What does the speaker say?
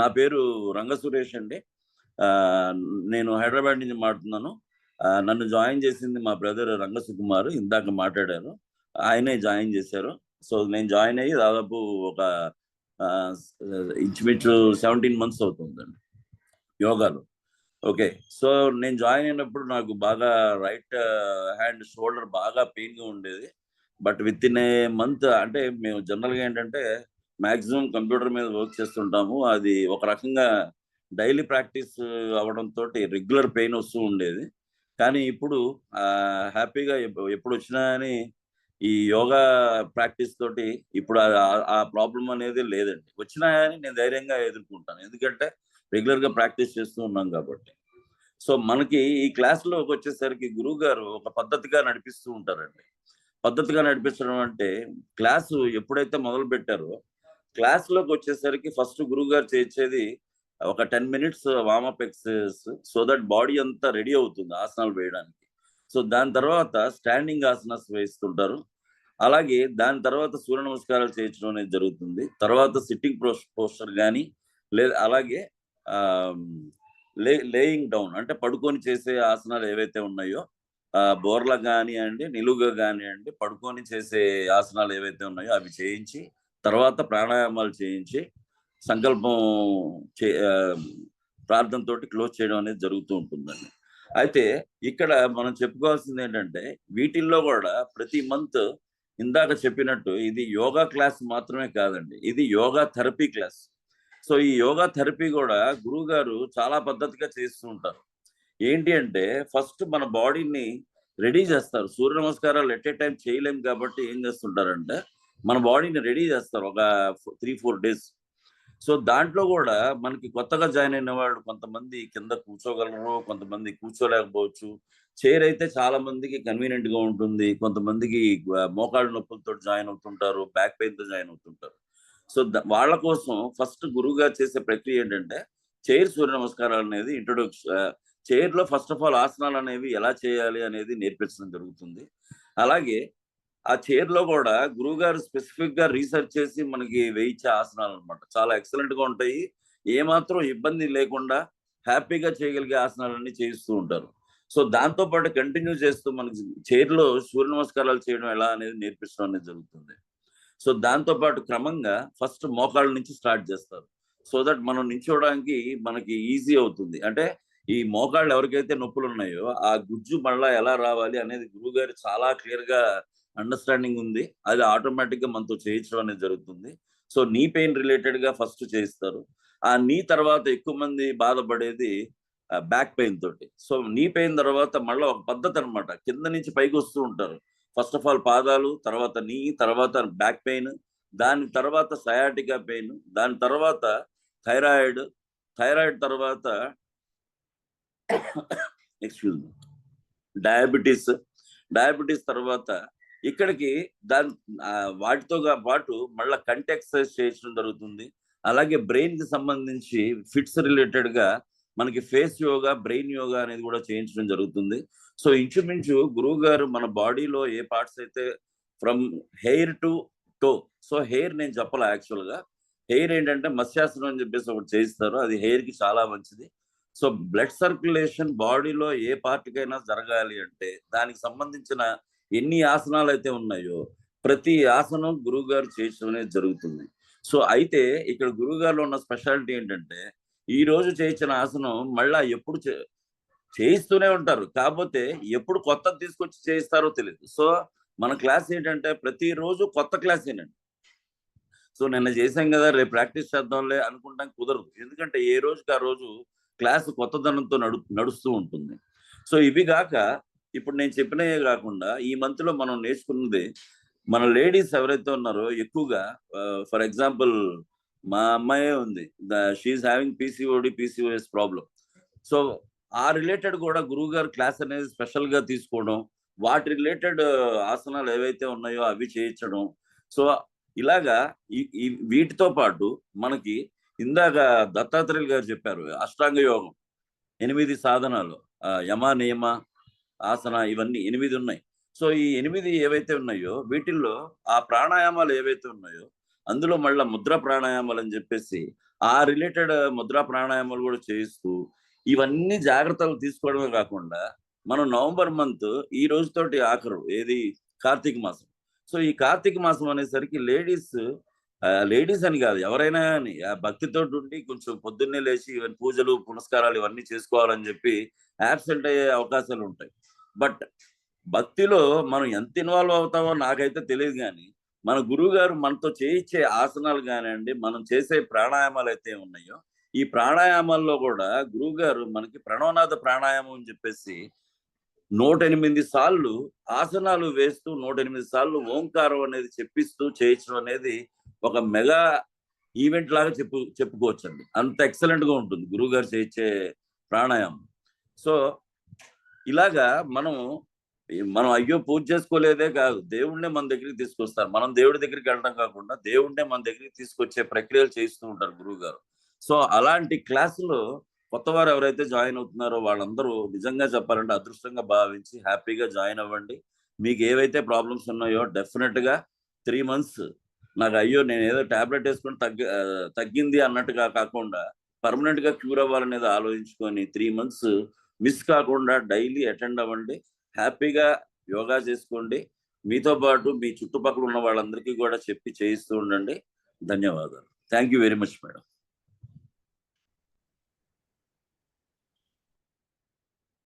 నా పేరు రంగ సురేష్ అండి. ఆహ్, నేను హైదరాబాద్ నుంచి మాట్లాడుతున్నాను. నన్ను జాయిన్ చేసింది మా బ్రదర్ రంగ సుకుమార్. ఇందాక మాట్లాడారు. ఆయనే జాయిన్ చేశారు. సో, నేను జాయిన్ అయ్యి దాదాపు ఒక ఆహ్, స్ ఇంచుమించు 17 మంత్స్ అవుతుందండి యోగాలో. ఓకే. సో, నేను జాయిన్ అయినప్పుడు నాకు బాగా రైట్ హ్యాండ్ షోల్డర్ బాగా పెయిన్‌గా ఉండేది. బట్ వితిన్ ఏ మంత్ అంటే మేము జనరల్‌గా ఏంటంటే మాక్సిమం కంప్యూటర్ మీద వర్క్ చేస్తుంటాము. అది ఒక రకంగా డైలీ ప్రాక్టీస్ అవ్వడంతోటి రెగ్యులర్ పెయిన్ వస్తూ ఉండేది. కానీ ఇప్పుడు హ్యాపీగా ఎప్పుడొచ్చినా గాని ఈ యోగా ప్రాక్టీస్ తోటి ఇప్పుడు ఆ ప్రాబ్లమ్ అనేది లేదండి. వచ్చినా గాని నేను ధైర్యంగా ఎదుర్కొంటాను. ఎందుకంటే రెగ్యులర్‌గా ప్రాక్టీస్ చేస్తూ ఉన్నాం కాబట్టి. సో, మనకి ఈ క్లాస్‌లోకొచ్చేసరికి గురువుగారు ఒక పద్ధతిగా నడిపిస్తూ ఉంటారండి. పద్ధతిగా నడిపించడం అంటే క్లాసు ఎప్పుడైతే మొదలుపెట్టారో, క్లాస్‌లోకొచ్చేసరికి ఫస్ట్ గురువుగారు చేర్చేది ఒక 10 minutes warmup exercises so that body అంతా రెడీ అవుతుంది ఆసనాలు వేయడానికి. సో, దాని తర్వాత స్టాండింగ్ ఆసనాస్ వేస్తుంటారు. అలాగే దాని తర్వాత సూర్య నమస్కారాలు చేయించడం అనేది జరుగుతుంది. తర్వాత సిట్టింగ్ పోస్చర్ గాని, లేదా అలాగే ఆహ్, లేయింగ్ డౌన్ అంటే పడుకొని చేసే ఆసనాలు ఏవైతే ఉన్నాయో, బోర్లా గానియండి, నిలువుగా గానియండి, పడుకొని చేసే ఆసనాలు ఏవైతే ఉన్నాయో అవి చేయించి, తర్వాత ప్రాణాయామాలు చేయించి, సంకల్పం చే ఆహ్, ప్రార్థనతోటి క్లోజ్ చేయడం అనేది జరుగుతూ ఉంటుందండి. అయితే ఇక్కడ మనం చెప్పుకోవాల్సిందేంటంటే, వీటిల్లో గూడా ప్రతి మంత్ ఇందాక చెప్పినట్టు ఇది యోగా క్లాస్ మాత్రమే కాదండి. ఇది యోగా థెరపీ క్లాస్. సో, ఈ యోగా థెరపీ గూడా గురువుగారు చాలా పద్ధతిగా చేస్తూ ఉంటారు. ఏంటి అంటే, ఫస్ట్ మన బాడీని రెడీ జేస్తారు. సూర్య నమస్కారాలు ఎట్ ఎ టైమ్ చేయలేం కాబట్టి ఏం జేస్తుంటారంటే, మన బాడీని రెడీ జేస్తారు. ఒక 3, 4 డేస్. సో, దాంట్లో గూడా మనకి కొత్తగా జాయిన్ అయిన వాళ్ళు కొంతమంది కింద కూర్చోగలరు. కొంతమంది కూర్చోలేకపోవచ్చు. చైర్ అయితే చాలా మందికి కన్వీనియంట్‌గా ఉంటుంది. కొంతమందికి మోకాళ్ళ నొప్పులతోటి జాయిన్ అవుతుంటారు. బ్యాక్ పెయిన్‌తో జాయిన్ అవుతుంటారు. సో, వాళ్ళ కోసం ఫస్ట్ గురువుగారు చేసే ప్రక్రియ ఏంటంటే, చైర్ సూర్య నమస్కారాలనేది చైర్‌లో ఫస్ట్ ఆఫ్ ఆల్ ఆసనాలనేవి ఎలా చేయాలి అనేది నేర్పించడం జరుగుతుంది. అలాగే ఆ చైర్‌లో గూడా గురువుగారు స్పెసిఫిక్‌గా రిసర్చ్ చేసి మనకి వేయించే ఆసనాలనమాట. చాలా ఎక్సలెంట్‌గా ఉంటాయి. ఏమాత్రం ఇబ్బంది లేకుండా హ్యాపీగా చేయగలిగే ఆసనాలన్నీ చేయిస్తూ ఉంటారు. సో, దాంతో పాటు కంటిన్యూ చేస్తూ మనకి చైర్‌లో సూర్య నమస్కారాలు చేయడం ఎలా అనేది నేర్పించడం అనేది జరుగుతుంది. సో, దాంతో పాటు క్రమంగా ఫస్ట్ మోకాళ్ళ నుంచి స్టార్ట్ జేస్తారు. సో దట్ మనం నించోవడానికి మనకి ఈజీ అవుతుంది. అంటే ఈ మోకాళ్ళు ఎవరికైతే నొప్పులున్నాయో, ఆ గుజ్జు మళ్ళా ఎలా రావాలి అనేది గురువుగారు చాలా క్లియర్‌గా అండర్‌స్టాండింగ్ ఉంది. అది ఆటోమేటిక్‌గా మనతో చేయించడం అనేది జరుగుతుంది. సో, నీ పెయిన్ రిలేటెడ్‌గా ఫస్ట్ చేయిస్తారు. ఆ నీ తర్వాత ఎక్కువ మంది బాధపడేది బ్యాక్ పెయిన్ తోటి. సో, నీ పెయిన్ తర్వాత మళ్ళా ఒక పద్ధతనమాట. కింద నుంచి పైకొస్తూ ఉంటారు. ఫస్ట్ ఆఫ్ ఆల్ పాదాలు, తర్వాత నీ, తర్వాత బ్యాక్ పెయిన్, దాని తర్వాత సయాటికా పెయిన్, దాని తర్వాత థైరాయిడ్, థైరాయిడ్ తర్వాత ఎక్స్‌క్యూజ్ మీ. డయాబిటిస్, డయాబిటిస్ తర్వాత ఇక్కడికి వాటితో పాటు మళ్ళా కంటి ఎక్సర్‌సైజ్ చేయించడం జరుగుతుంది. అలాగే బ్రెయిన్‌కి సంబంధించి ఫిట్స్ రిలేటెడ్‌గా మనకి ఫేస్ యోగా, బ్రెయిన్ యోగా అనేది కూడా చేయించడం జరుగుతుంది. సో, ఇంచుమించు గురువుగారు మన బాడీలో ఏ పార్ట్స్ అయితే from hair to toe. So, hair నేను చెప్పలా యాక్చువల్‌గా. హెయిర్ ఏంటంటే మత్స్యాసనం అని చెప్పేసి ఒకటి చేయిస్తారు. అది హెయిర్‌కి చాలా మంచిది. సో, బ్లడ్ సర్క్యులేషన్ బాడీలో ఏ పార్ట్‌కైనా జరగాలి అంటే, దానికి సంబంధించిన ఎన్ని ఆసనాలైతే ఉన్నాయో, ప్రతి ఆసనం గురువుగారు చేయించడం అనేది జరుగుతుంది. సో, అయితే ఇక్కడ గురువుగారిలో ఉన్న స్పెషాలిటీ ఏంటంటే, ఈరోజు చేయించిన ఆసనం మళ్ళా ఎప్పుడు చేయిస్తూనే ఉంటారు. కాపోతే ఎప్పుడు కొత్తది తీసుకొచ్చి చేయిస్తారో తెలీదు. సో, మన క్లాస్ ఏంటంటే ప్రతిరోజు కొత్త క్లాసేనండి. సో, నిన్న చేశాం గదా! రేపు ప్రాక్టీస్ చేద్దాంలే అనుకుంటాం కుదరదు. ఎందుకంటే ఏ రోజుకి ఆ రోజు క్లాస్ కొత్తదనంతో నడుస్తూ ఉంటుంది. సో, ఇవి గాక ఇప్పుడు నేను చెప్పినయే గాకుండా ఈ మంత్‌లో మనం నేర్చుకున్నది మన లేడీస్ ఎవరైతే ఉన్నారో ఎక్కువగా ఫర్ ఎగ్జాంపుల్ మా అమ్మాయే ఉంది. She is having PCOD, PCOS problem. So, ఆ రిలేటెడ్ గూడా గురువుగారు క్లాస్ అనేది స్పెషల్‌గా తీసుకోవడం, వాటి రిలేటెడ్ ఆసనాలు ఏవైతే ఉన్నాయో అవి చేయించడం. సో, ఇలాగా ఈ ఈ వీటితో పాటు మనకి ఇందాక దత్తాత్రేయులు గారు చెప్పారు. అష్టాంగ యోగం 8 సాధనాలు. యమ, నియమ, ఆసన ఇవన్నీ 8 ఉన్నాయి. సో, ఈ 8 ఏవైతే ఉన్నాయో వీటిల్లో ఆ ప్రాణాయామాలు ఏవైతే ఉన్నాయో, అందులో మళ్ళా ముద్ర ప్రాణాయామాలని జెప్పేసి ఆ రిలేటెడ్ ముద్రా ప్రాణాయామాలు కూడా చేయిస్తూ ఇవన్నీ జాగ్రత్తలు తీసుకోవడమే కాకుండా మనం నవంబర్ మంత్ ఈ రోజుతోటి ఆఖరు ఏది కార్తీక మాసం. సో ఈ కార్తీక మాసం అనేసరికి లేడీస్ అని కాదు, ఎవరైనా అని ఆ భక్తితో ఉండి కొంచెం పొద్దున్నే లేచి ఇవన్నీ పూజలు పునస్కారాలు ఇవన్నీ చేసుకోవాలని చెప్పి యాబ్సెంట్ అయ్యే అవకాశాలు ఉంటాయి. బట్ భక్తిలో మనం ఎంత ఇన్వాల్వ్ అవుతామో నాకైతే తెలియదు, కానీ మన గురువు గారు మనతో చేయించే ఆసనాలు కానివ్వండి, మనం చేసే ప్రాణాయామాలు అయితే ఉన్నాయో, ఈ ప్రాణాయామాల్లో కూడా గురువు గారు మనకి ప్రణవనాథ ప్రాణాయామం అని చెప్పేసి 108 సార్లు ఆసనాలు వేస్తూ 108 సార్లు ఓంకారం అనేది చెప్పిస్తూ చేయించడం అనేది ఒక మెగా ఈవెంట్ లాగా చెప్పుకోవచ్చండి. అంత ఎక్సలెంట్ గా ఉంటుంది గురువు గారు చేయించే ప్రాణాయామం. సో ఇలాగా మనం అయ్యో పూజ చేసుకోలేదే కాదు, దేవుణ్ణే మన దగ్గరికి తీసుకొస్తారు. మనం దేవుడి దగ్గరికి వెళ్ళడం కాకుండా దేవుణ్ణే మన దగ్గరికి తీసుకొచ్చే ప్రక్రియలు చేయిస్తూ ఉంటారు గురువు గారు. సో అలాంటి క్లాసులో కొత్తవారు ఎవరైతే జాయిన్ అవుతున్నారో వాళ్ళందరూ నిజంగా చెప్పాలంటే అదృష్టంగా భావించి హ్యాపీగా జాయిన్ అవ్వండి. మీకు ఏవైతే ప్రాబ్లమ్స్ ఉన్నాయో డెఫినెట్ గా 3 months నాకు అయ్యో నేను ఏదో టాబ్లెట్ వేసుకొని తగ్గింది అన్నట్టుగా కాకుండా పర్మనెంట్ గా క్యూర్ అవ్వాలనేది ఆలోచించుకొని 3 months మిస్ కాకుండా డైలీ అటెండ్ అవ్వండి. హ్యాపీగా యోగా చేసుకోండి. మీతో పాటు మీ చుట్టుపక్కల ఉన్న వాళ్ళందరికీ కూడా చెప్పి చేయిస్తూ ఉండండి. ధన్యవాదాలు. Thank you very much madam.